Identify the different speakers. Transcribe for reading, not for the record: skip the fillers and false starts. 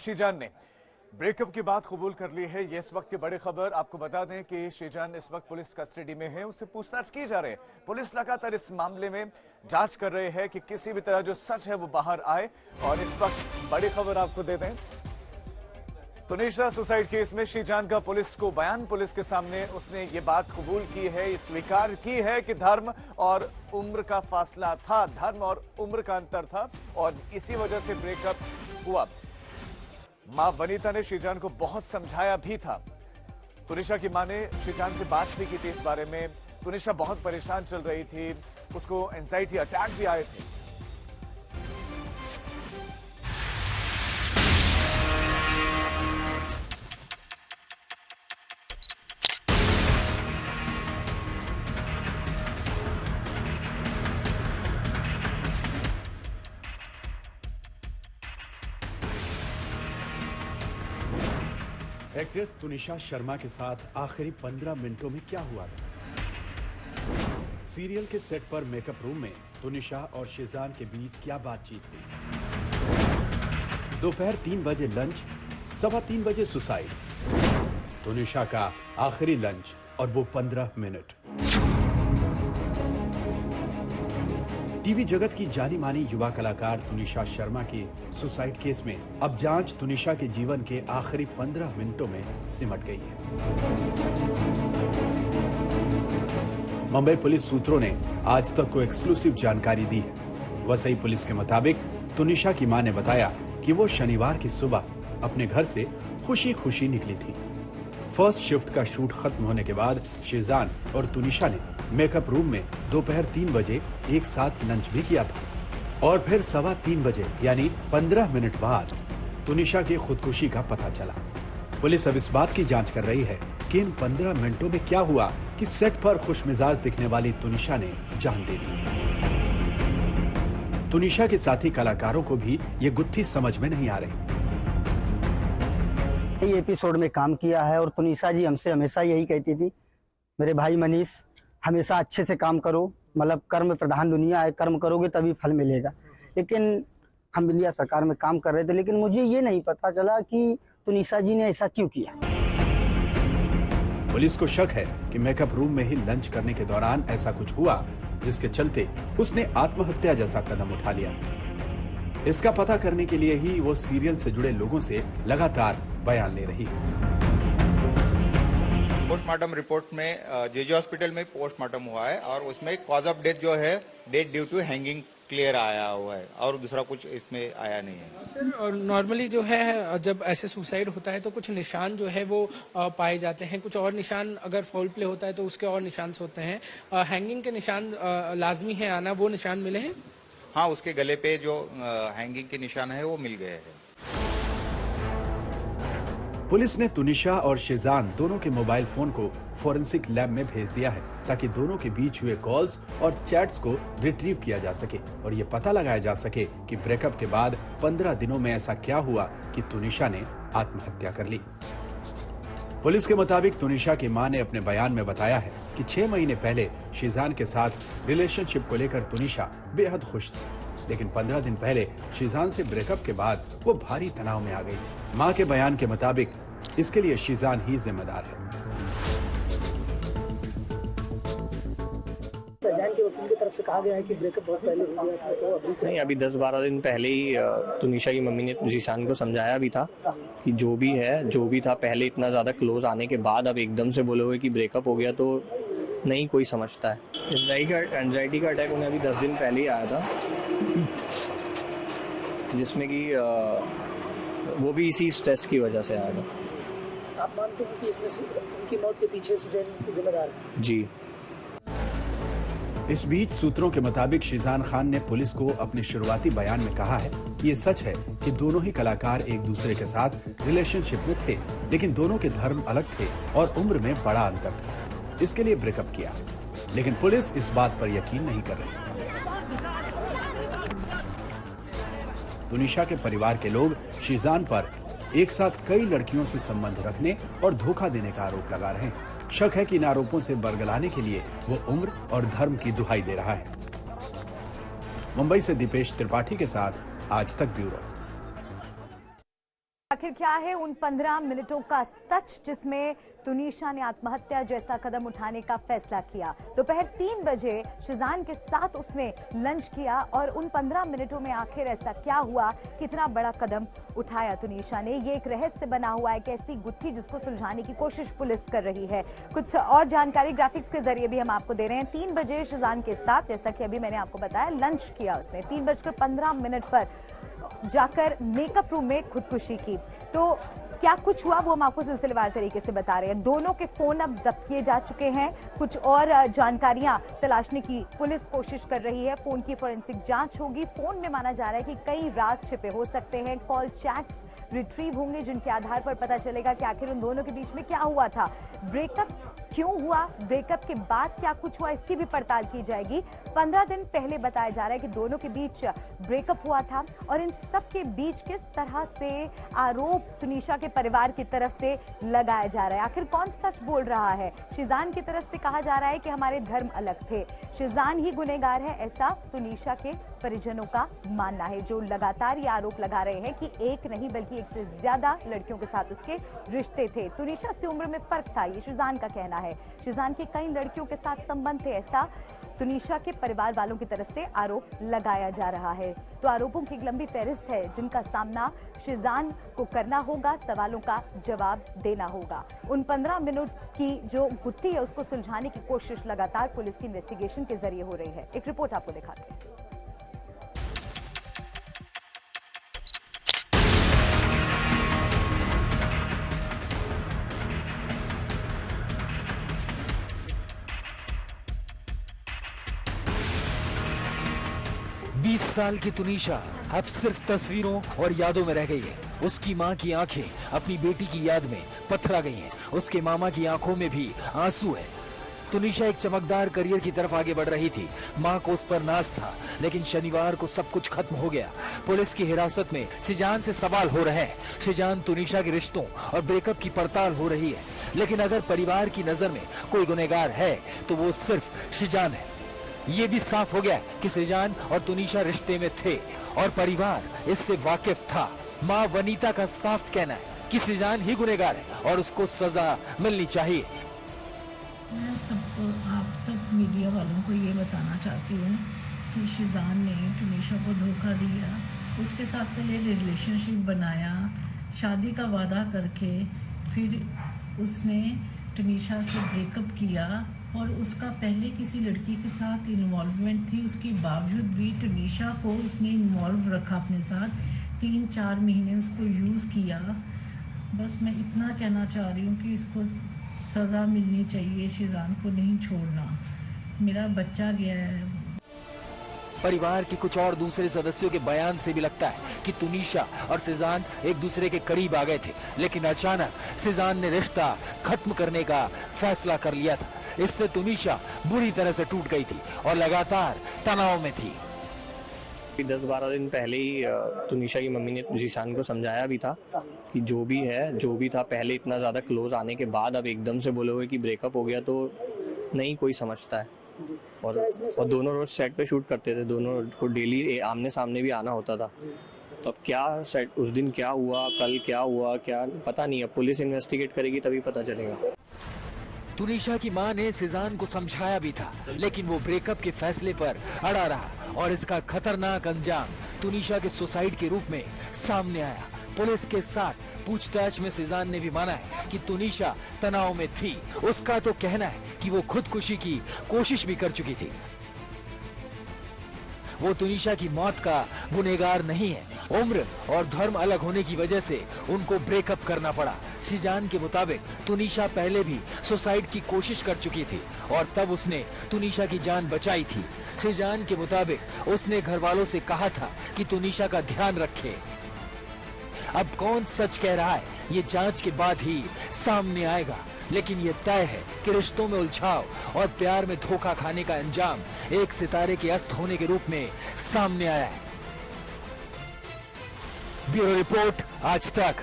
Speaker 1: शीजान ने ब्रेकअप की बात कबूल कर ली है। ये इस वक्त की बड़ी खबर। आपको बता दें कि शीजान इस वक्त पुलिस कस्टडी में है, उससे पूछताछ की जा रही है। पुलिस लगातार इस मामले में जांच कर रहे हैं कि किसी भी तरह जो सच है वो बाहर आए। और इस वक्त बड़ी खबर आपको दे दें, तुनिशा सुसाइड केस में शीजान का पुलिस को बयान, पुलिस के सामने उसने ये बात कबूल की है, स्वीकार की है कि धर्म और उम्र का फासला था, धर्म और उम्र का अंतर था और इसी वजह से ब्रेकअप हुआ। मां वनीता ने शीजान को बहुत समझाया भी था। तुनिशा की मां ने शीजान से बात भी की थी इस बारे में। तुनिशा बहुत परेशान चल रही थी, उसको एंजाइटी अटैक भी आए थे।
Speaker 2: एक्ट्रेस तुनिशा शर्मा के साथ आखिरी 15 मिनटों में क्या हुआ था? सीरियल के सेट पर मेकअप रूम में तुनिशा और शीजान के बीच क्या बातचीत हुई? दोपहर 3 बजे लंच, 3:15 बजे सुसाइड। तुनिशा का आखिरी लंच और वो 15 मिनट। टीवी जगत की जानी मानी युवा कलाकार तुनिशा शर्मा के सुसाइड केस में अब जांच तुनिशा के जीवन के आखिरी 15 मिनटों में सिमट गई है। मुंबई पुलिस सूत्रों ने आज तक को एक्सक्लूसिव जानकारी दी है। वसई पुलिस के मुताबिक तुनिशा की मां ने बताया कि वो शनिवार की सुबह अपने घर से खुशी खुशी निकली थी। फर्स्ट शिफ्ट का शूट खत्म होने के बाद शीजान और तुनिशा ने मेकअप रूम में दोपहर 3 बजे एक साथ लंच भी किया था और फिर 3:15 बजे यानी 15 मिनट बाद तुनिशा की खुदकुशी का पता चला। पुलिस अब इस बात की जांच कर रही है कि इन 15 मिनटों में क्या हुआ कि सेट पर खुशमिजाज दिखने वाली तुनिशा ने जान दे दी। तुनिशा के साथी कलाकारों को भी ये गुत्थी समझ में नहीं आ रही।
Speaker 3: एपिसोड में काम किया है और तुनिशा जी हमसे हमेशा यही कहती थी, मेरे भाई मनीष हमेशा अच्छे से काम करो, मतलब कर्म प्रधान दुनिया है, कर्म करोगे तभी फल मिलेगा। लेकिन हम इंडिया सरकार में काम कर रहे थे, लेकिन मुझे ये नहीं पता चला कि तुनिशा जी ने ऐसा क्यों किया।
Speaker 2: पुलिस को शक है कि मेकअप रूम में ही लंच करने के दौरान ऐसा कुछ हुआ जिसके चलते उसने आत्महत्या जैसा कदम उठा लिया। इसका पता करने के लिए ही वो सीरियल से जुड़े लोगों से लगातार बयान ले रही है।
Speaker 4: पोस्टमार्टम रिपोर्ट में जेजे हॉस्पिटल में पोस्टमार्टम हुआ है और उसमें कॉज ऑफ डेथ जो है death due to hanging clear आया हुआ है और दूसरा कुछ इसमें आया नहीं है।
Speaker 5: सर नॉर्मली जो है जब ऐसे सुसाइड होता है तो कुछ निशान जो है वो पाए जाते हैं, कुछ और निशान अगर फाउल प्ले होता है तो उसके और निशान होते हैं। हैंगिंग के निशान लाजमी है आना, वो निशान मिले हैं?
Speaker 4: हाँ, उसके गले पे जो हैंगिंग के निशान है वो मिल गए हैं।
Speaker 2: पुलिस ने तुनिशा और शीजान दोनों के मोबाइल फोन को फोरेंसिक लैब में भेज दिया है ताकि दोनों के बीच हुए कॉल्स और चैट्स को रिट्रीव किया जा सके और ये पता लगाया जा सके कि ब्रेकअप के बाद 15 दिनों में ऐसा क्या हुआ कि तुनिशा ने आत्महत्या कर ली। पुलिस के मुताबिक तुनिशा की मां ने अपने बयान में बताया है कि 6 महीने पहले शीजान के साथ रिलेशनशिप को लेकर तुनिशा बेहद खुश थी, लेकिन 15 दिन पहले शीजान से ब्रेकअप के बाद वो भारी तनाव में आ गई। मां के बयान के मुताबिक इसके लिए शीजान ही जिम्मेदार है।
Speaker 6: शीजान के वकील की तरफ से कहा गया है कि ब्रेकअप बहुत पहले हो गया था, तो अभी
Speaker 7: नहीं, अभी 10-12 दिन पहले ही तुनिशा की मम्मी ने शीजान को समझाया भी था कि जो भी था पहले इतना ज्यादा क्लोज आने के बाद अब एकदम से बोलोगे कि ब्रेकअप हो गया तो नहीं कोई समझता है। एंजाइटी का अटैक उन्हें अभी 10 दिन पहले ही आया था, जिसमें कि वो भी इसी स्ट्रेस की वजह से आया था।
Speaker 6: आप मानते हैं कि इसमें उनकी मौत के पीछे शीजान जिम्मेदार है?
Speaker 7: जी।
Speaker 2: इस बीच सूत्रों के मुताबिक शीजान खान ने पुलिस को अपने शुरुआती बयान में कहा है कि ये सच है कि दोनों ही कलाकार एक दूसरे के साथ रिलेशनशिप में थे, लेकिन दोनों के धर्म अलग थे और उम्र में बड़ा अंतर था। इसके लिए ब्रेकअप किया, लेकिन पुलिस इस बात पर यकीन नहीं कर रही। तुनिशा के परिवार के लोग शीजान पर एक साथ कई लड़कियों से संबंध रखने और धोखा देने का आरोप लगा रहे हैं। शक है कि इन आरोपों से बरगलाने के लिए वो उम्र और धर्म की दुहाई दे रहा है। मुंबई से दीपेश त्रिपाठी के साथ आज तक ब्यूरो।
Speaker 8: आखिर क्या है उन 15 मिनटों का सच जिसमें तुनीशा ने आत्महत्या जैसा कदम उठाने का फैसला किया। दोपहर 3 बजे शिजान के साथ उसने लंच किया और उन 15 मिनटों में आखिर ऐसा क्या हुआ, कितना बड़ा कदम उठाया तुनीशा ने, ये एक रहस्य बना हुआ है, कैसी गुत्थी जिसको सुलझाने की कोशिश पुलिस कर रही है। कुछ और जानकारी ग्राफिक्स के जरिए भी हम आपको दे रहे हैं। 3 बजे शिजान के साथ, जैसा कि अभी मैंने आपको बताया, लंच किया उसने। 3:15 पर जाकर मेकअप रूम में खुदकुशी की। तो क्या कुछ हुआ वो हम आपको सिलसिलेवार तरीके से बता रहे हैं। दोनों के फोन अब जब्त किए जा चुके हैं। कुछ और जानकारियां तलाशने की पुलिस कोशिश कर रही है। फोन की फोरेंसिक जांच होगी। फोन में माना जा रहा है कि कई राज छिपे हो सकते हैं, कॉल चैट्स रिट्रीव होंगे जिनके आधार पर पता चलेगा कि आखिर उन दोनों के बीच में क्या हुआ था, ब्रेकअप क्यों हुआ, ब्रेकअप के बाद क्या कुछ हुआ, इसकी भी पड़ताल की जाएगी। 15 दिन पहले बताया जा रहा है कि दोनों के बीच ब्रेकअप हुआ था और इन सब के बीच किस तरह से आरोप तुनीशा के परिवार की तरफ से लगाया जा रहा है। आखिर कौन सच बोल रहा है? शिजान की तरफ से कहा जा रहा है कि हमारे धर्म अलग थे, शिजान ही गुनहगार है, ऐसा तुनीशा के परिजनों का मानना है, जो लगातार ये आरोप लगा रहे हैं कि एक नहीं बल्कि एक से ज्यादा लड़कियों के साथ उसके रिश्ते थे। तुनीशा से उम्र में फर्क था, ये शिजान का कहना है। शिजान के कई लड़कियों के साथ संबंध थे, ऐसा तुनीशा के परिवार वालों की तरफ से आरोप लगाया जा रहा है। तो आरोपों की एक लंबी फहरिस्त है जिनका सामना शिजान को करना होगा, सवालों का जवाब देना होगा। उन 15 मिनट की जो गुत्थी है उसको सुलझाने की कोशिश लगातार पुलिस की इन्वेस्टिगेशन के जरिए हो रही है। एक रिपोर्ट आपको दिखाते हैं।
Speaker 9: बीस साल की तुनीशा अब सिर्फ तस्वीरों और यादों में रह गई है। उसकी मां की आंखें अपनी बेटी की याद में पथरा गई हैं। उसके मामा की आंखों में भी आंसू है। तुनीशा एक चमकदार करियर की तरफ आगे बढ़ रही थी। मां को उस पर नाज था, लेकिन शनिवार को सब कुछ खत्म हो गया। पुलिस की हिरासत में शिजान से सवाल हो रहे हैं। शिजान तुनीशा के रिश्तों और ब्रेकअप की पड़ताल हो रही है, लेकिन अगर परिवार की नजर में कोई गुनहगार है तो वो सिर्फ शिजान है। ये भी साफ हो गया कि शिजान और तुनीशा रिश्ते में थे और परिवार इससे वाकिफ था। मां वनीता का साफ कहना है कि शिजान ही गुनहगार है और उसको सजा मिलनी चाहिए।
Speaker 10: मैं सबको, आप सब मीडिया वालों को ये बताना चाहती हूँ कि शिजान ने तुनीशा को धोखा दिया, उसके साथ पहले रिलेशनशिप बनाया, शादी का वादा करके फिर उसने तुनीशा से ब्रेकअप किया और उसका पहले किसी लड़की के साथ इन्वॉल्वमेंट थी। उसके बावजूद भी तुनीशा को उसने इन्वॉल्व रखा अपने साथ। 3-4 महीने उसको यूज़ किया। बस मैं इतना कहना चाह रही हूँ कि इसको सज़ा मिलनी चाहिए, शिजान को नहीं छोड़ना। मेरा बच्चा गया है।
Speaker 9: परिवार के कुछ और दूसरे सदस्यों के बयान से भी लगता है कि तुनीशा और शिजान एक दूसरे के करीब आ गए थे, लेकिन अचानक शिजान ने रिश्ता खत्म करने का फैसला कर लिया था। इससे तुनीशा बुरी तरह से टूट गई थी और लगातार तनाव में थी।
Speaker 7: 10-12 दिन पहले ही तुनीशा की मम्मी ने जीशान को समझाया भी था कि जो भी था पहले इतना ज़्यादा क्लोज आने के बाद अब एकदम से बोले हुए कि ब्रेकअप हो गया तो नहीं कोई समझता है। और दोनों रोज सेट पे शूट करते थे, दोनों को डेली आमने सामने भी आना होता था। तो अब क्या सेट उस दिन क्या हुआ, कल क्या हुआ, क्या पता नहीं। अब पुलिस इन्वेस्टिगेट करेगी तभी पता चलेगा।
Speaker 9: तुनीशा की मां ने शिजान को समझाया भी था, लेकिन वो ब्रेकअप के फैसले पर अड़ा रहा और इसका खतरनाक अंजाम तुनीशा के सुसाइड के रूप में सामने आया। पुलिस के साथ पूछताछ में शिजान ने भी माना है कि तुनीशा तनाव में थी। उसका तो कहना है कि वो खुदकुशी की कोशिश भी कर चुकी थी। वो तुनीशा की मौत का गुनहगार नहीं है। उम्र और धर्म अलग होने की वजह से उनको ब्रेकअप करना पड़ा। शिजान के मुताबिक तुनीशा पहले भी सुसाइड की कोशिश कर चुकी थी और तब उसने तुनीशा की जान बचाई थी। शिजान के मुताबिक उसने घर वालों से कहा था कि तुनीशा का ध्यान रखे। अब कौन सच कह रहा है ये जांच के बाद ही सामने आएगा, लेकिन ये तय है कि रिश्तों में उलझाव और प्यार में धोखा खाने का अंजाम एक सितारे के अस्त होने के रूप में सामने आया है। ब्यूरो रिपोर्ट, आज तक।